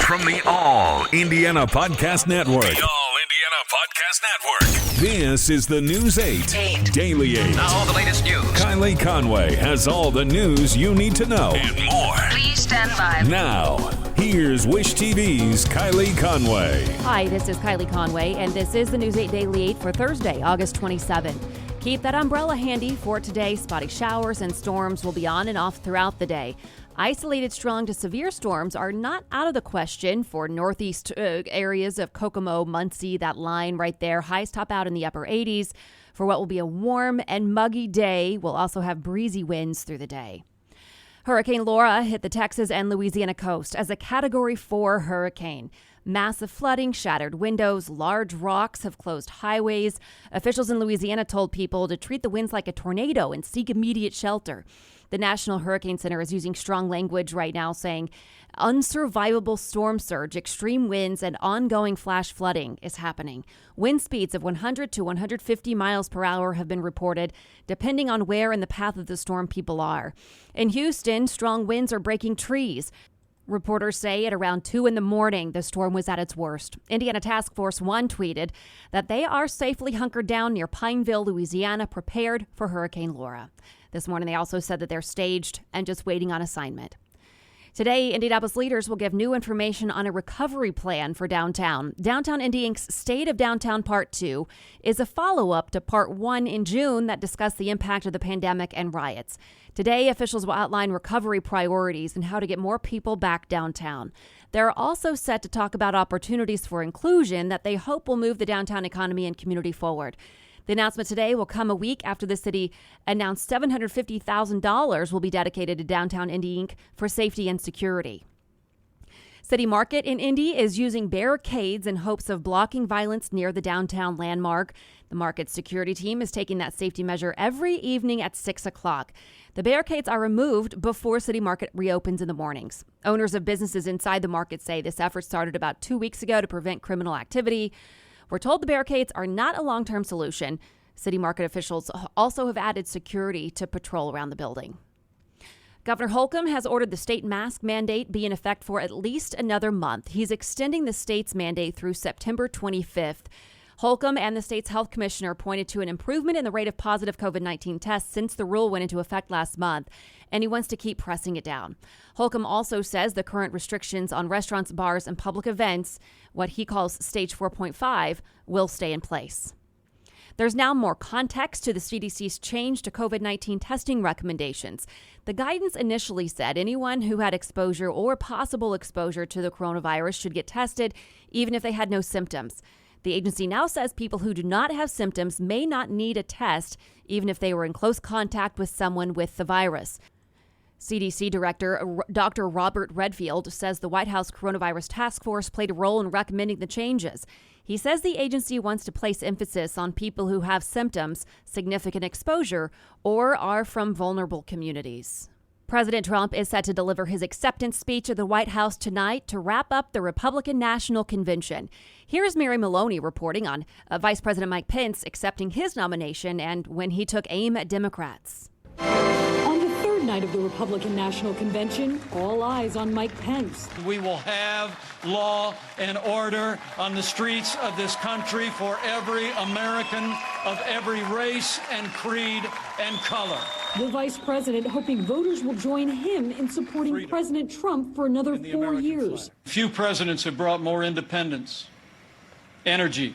From the All Indiana Podcast Network. The All Indiana Podcast Network. This is the News 8 Daily 8. Now all the latest news. Kylie Conway has all the news you need to know. And more. Please stand by. Now, here's Wish TV's Kylie Conway. Hi, this is Kylie Conway, and this is the News 8 Daily 8 for Thursday, August 27th. Keep that umbrella handy for today. Spotty showers and storms will be on and off throughout the day. Isolated strong to severe storms are not out of the question for northeast areas of Kokomo, Muncie, that line right there. Highs top out in the upper 80s for what will be a warm and muggy day. We'll also have breezy winds through the day. Hurricane Laura hit the Texas and Louisiana coast as a Category 4 hurricane. Massive flooding, shattered windows, large rocks have closed highways. Officials in Louisiana told people to treat the winds like a tornado and seek immediate shelter. The National Hurricane Center is using strong language right now, saying unsurvivable storm surge, extreme winds, and ongoing flash flooding is happening. Wind speeds of 100 to 150 miles per hour have been reported, depending on where in the path of the storm people are. In Houston, strong winds are breaking trees. Reporters say at around 2 in the morning, the storm was at its worst. Indiana Task Force 1 tweeted that they are safely hunkered down near Pineville, Louisiana, prepared for Hurricane Laura. This morning, they also said that they're staged and just waiting on assignment. Today, Indianapolis leaders will give new information on a recovery plan for downtown. Downtown Indy Inc.'s State of Downtown Part 2 is a follow-up to Part 1 in June that discussed the impact of the pandemic and riots. Today, officials will outline recovery priorities and how to get more people back downtown. They're also set to talk about opportunities for inclusion that they hope will move the downtown economy and community forward. The announcement today will come a week after the city announced $750,000 will be dedicated to Downtown Indy Inc. for safety and security. City Market in Indy is using barricades in hopes of blocking violence near the downtown landmark. The market's security team is taking that safety measure every evening at 6 o'clock. The barricades are removed before City Market reopens in the mornings. Owners of businesses inside the market say this effort started about 2 weeks ago to prevent criminal activity. We're told the barricades are not a long-term solution. City Market officials also have added security to patrol around the building. Governor Holcomb has ordered the state mask mandate be in effect for at least another month. He's extending the state's mandate through September 25th. Holcomb and the state's health commissioner pointed to an improvement in the rate of positive COVID-19 tests since the rule went into effect last month, and he wants to keep pressing it down. Holcomb also says the current restrictions on restaurants, bars, and public events, what he calls stage 4.5, will stay in place. There's now more context to the CDC's change to COVID-19 testing recommendations. The guidance initially said anyone who had exposure or possible exposure to the coronavirus should get tested, even if they had no symptoms. The agency now says people who do not have symptoms may not need a test, even if they were in close contact with someone with the virus. CDC Director Dr. Robert Redfield says the White House Coronavirus Task Force played a role in recommending the changes. He says the agency wants to place emphasis on people who have symptoms, significant exposure, or are from vulnerable communities. President Trump is set to deliver his acceptance speech at the White House tonight to wrap up the Republican National Convention. Here's Mary Maloney reporting on Vice President Mike Pence accepting his nomination and when he took aim at Democrats. On the third night of the Republican National Convention, all eyes on Mike Pence. We will have law and order on the streets of this country for every American of every race and creed and color. The vice president hoping voters will join him in supporting President Trump for another 4 years. Few presidents have brought more independence, energy,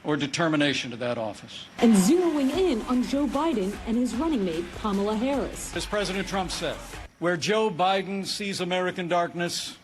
or determination to that office. And zeroing in on Joe Biden and his running mate, Kamala Harris. As President Trump said, where Joe Biden sees American darkness,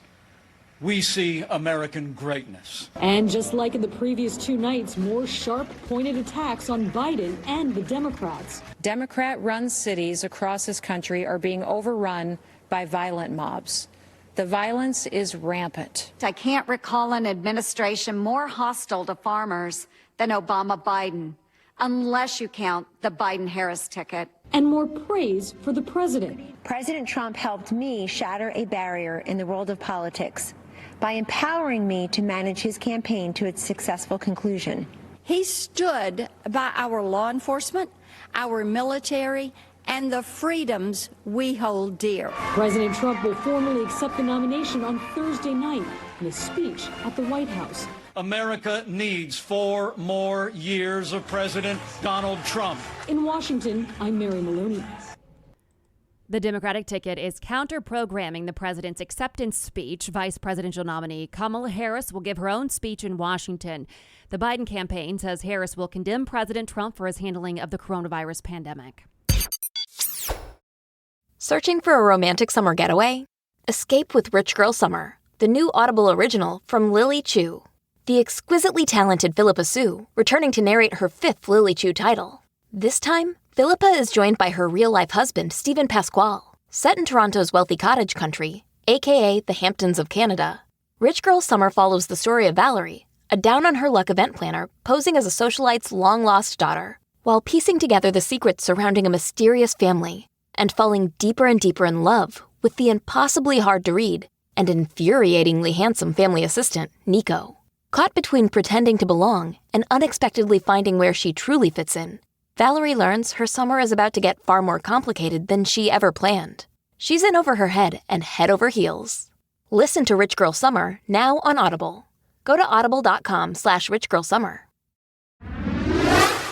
we see American greatness. And just like in the previous 2 nights, more sharp, pointed attacks on Biden and the Democrats. Democrat-run cities across this country are being overrun by violent mobs. The violence is rampant. I can't recall an administration more hostile to farmers than Obama-Biden, unless you count the Biden-Harris ticket. And more praise for the president. President Trump helped me shatter a barrier in the world of politics by empowering me to manage his campaign to its successful conclusion. He stood by our law enforcement, our military, and the freedoms we hold dear. President Trump will formally accept the nomination on Thursday night in a speech at the White House. America needs 4 more years of President Donald Trump. In Washington, I'm Mary Maloney. The Democratic ticket is counter-programming the president's acceptance speech. Vice presidential nominee Kamala Harris will give her own speech in Washington. The Biden campaign says Harris will condemn President Trump for his handling of the coronavirus pandemic. Searching for a romantic summer getaway? Escape with Rich Girl Summer, the new Audible original from Lily Chu. The exquisitely talented Philippa Sue, returning to narrate her 5th Lily Chu title. This time, Philippa is joined by her real-life husband, Stephen Pasquale. Set in Toronto's wealthy cottage country, aka the Hamptons of Canada, Rich Girl Summer follows the story of Valerie, a down-on-her-luck event planner posing as a socialite's long-lost daughter, while piecing together the secrets surrounding a mysterious family and falling deeper and deeper in love with the impossibly hard-to-read and infuriatingly handsome family assistant, Nico. Caught between pretending to belong and unexpectedly finding where she truly fits in, Valerie learns her summer is about to get far more complicated than she ever planned. She's in over her head and head over heels. Listen to Rich Girl Summer now on Audible. Go to audible.com/richgirlsummer.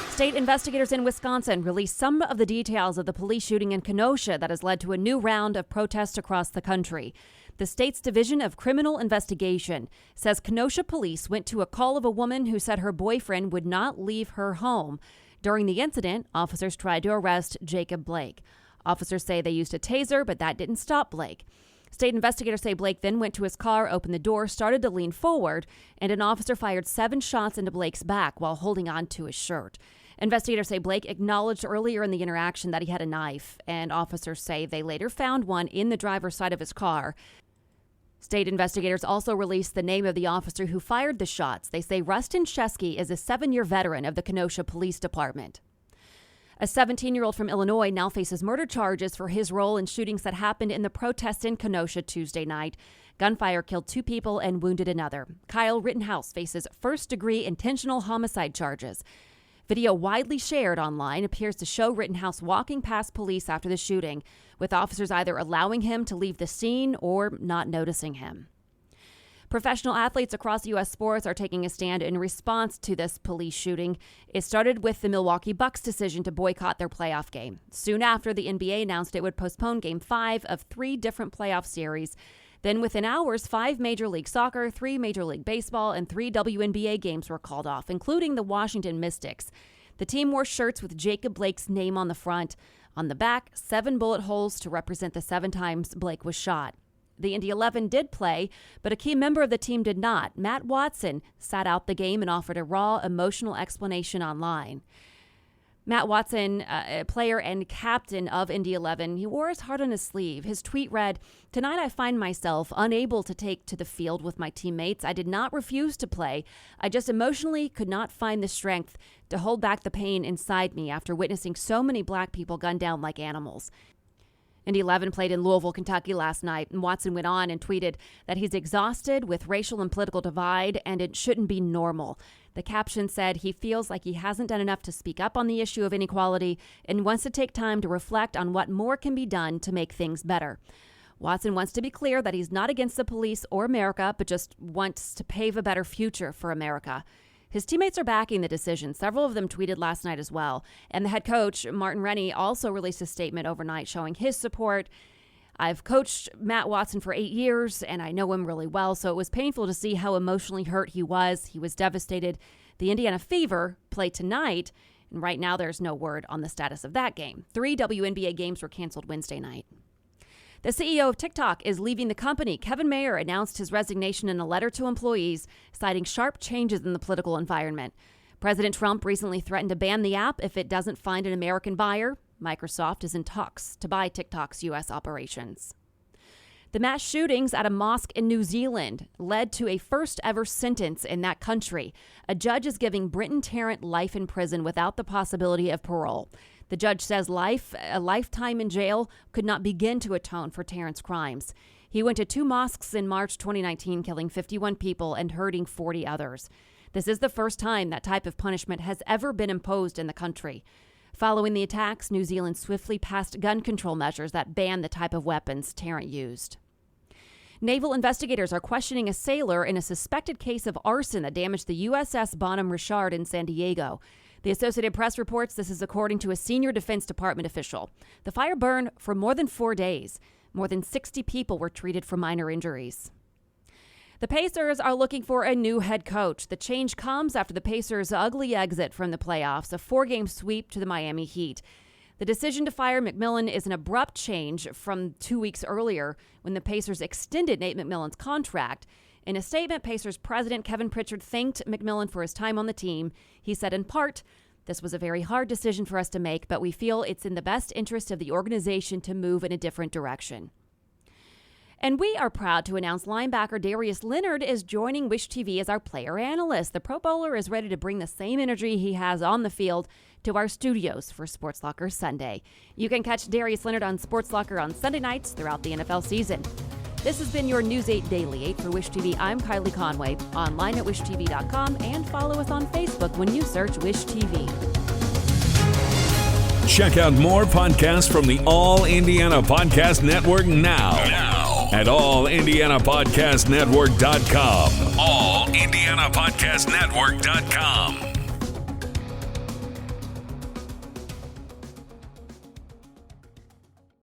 State investigators in Wisconsin released some of the details of the police shooting in Kenosha that has led to a new round of protests across the country. The state's Division of Criminal Investigation says Kenosha police went to a call of a woman who said her boyfriend would not leave her home. During the incident, officers tried to arrest Jacob Blake. Officers say they used a taser, but that didn't stop Blake. State investigators say Blake then went to his car, opened the door, started to lean forward, and an officer fired 7 shots into Blake's back while holding on to his shirt. Investigators say Blake acknowledged earlier in the interaction that he had a knife, and officers say they later found one in the driver's side of his car. State investigators also released the name of the officer who fired the shots. They say Rustin Chesky is a 7-year veteran of the Kenosha Police Department. A 17-year-old from Illinois now faces murder charges for his role in shootings that happened in the protests in Kenosha Tuesday night. Gunfire killed 2 people and wounded another. Kyle Rittenhouse faces first-degree intentional homicide charges. Video widely shared online appears to show Rittenhouse walking past police after the shooting, with officers either allowing him to leave the scene or not noticing him. Professional athletes across U.S. sports are taking a stand in response to this police shooting. It started with the Milwaukee Bucks' decision to boycott their playoff game. Soon after, the NBA announced it would postpone Game 5 of 3 different playoff series. Then within hours, 5 Major League Soccer, 3 Major League Baseball, and 3 WNBA games were called off, including the Washington Mystics. The team wore shirts with Jacob Blake's name on the front. On the back, 7 bullet holes to represent the 7 times Blake was shot. The Indy 11 did play, but a key member of the team did not. Matt Watson sat out the game and offered a raw, emotional explanation online. Matt Watson, a player and captain of Indy 11, he wore his heart on his sleeve. His tweet read, "Tonight I find myself unable to take to the field with my teammates. I did not refuse to play. I just emotionally could not find the strength to hold back the pain inside me after witnessing so many black people gunned down like animals." Indy 11 played in Louisville, Kentucky last night, and Watson went on and tweeted that he's exhausted with racial and political divide, and it shouldn't be normal. The caption said he feels like he hasn't done enough to speak up on the issue of inequality and wants to take time to reflect on what more can be done to make things better. Watson wants to be clear that he's not against the police or America, but just wants to pave a better future for America. His teammates are backing the decision. Several of them tweeted last night as well. And the head coach, Martin Rennie, also released a statement overnight showing his support. "I've coached Matt Watson for 8 years, and I know him really well, so it was painful to see how emotionally hurt he was. He was devastated. The Indiana Fever play tonight, and right now there's no word on the status of that game. 3 WNBA games were canceled Wednesday night." The CEO of TikTok is leaving the company. Kevin Mayer announced his resignation in a letter to employees, citing sharp changes in the political environment. President Trump recently threatened to ban the app if it doesn't find an American buyer. Microsoft is in talks to buy TikTok's U.S. operations. The mass shootings at a mosque in New Zealand led to a first-ever sentence in that country. A judge is giving Britton Tarrant life in prison without the possibility of parole. The judge says a lifetime in jail could not begin to atone for Tarrant's crimes. He went to 2 mosques in March 2019, killing 51 people and hurting 40 others. This is the first time that type of punishment has ever been imposed in the country. Following the attacks, New Zealand swiftly passed gun control measures that ban the type of weapons Tarrant used. Naval investigators are questioning a sailor in a suspected case of arson that damaged the USS Bonham Richard in San Diego. The Associated Press reports this is according to a senior Defense Department official. The fire burned for more than 4 days. More than 60 people were treated for minor injuries. The Pacers are looking for a new head coach. The change comes after the Pacers' ugly exit from the playoffs, a 4-game sweep to the Miami Heat. The decision to fire McMillan is an abrupt change from 2 weeks earlier when the Pacers extended Nate McMillan's contract. In a statement, Pacers president Kevin Pritchard thanked McMillan for his time on the team. He said, in part, "This was a very hard decision for us to make, but we feel it's in the best interest of the organization to move in a different direction." And we are proud to announce linebacker Darius Leonard is joining Wish TV as our player analyst. The Pro Bowler is ready to bring the same energy he has on the field to our studios for Sports Locker Sunday. You can catch Darius Leonard on Sports Locker on Sunday nights throughout the NFL season. This has been your News 8 Daily 8 for Wish TV. I'm Kylie Conway, online at wishtv.com, and follow us on Facebook when you search Wish TV. Check out more podcasts from the All Indiana Podcast Network now at allindianapodcastnetwork.com. allindianapodcastnetwork.com.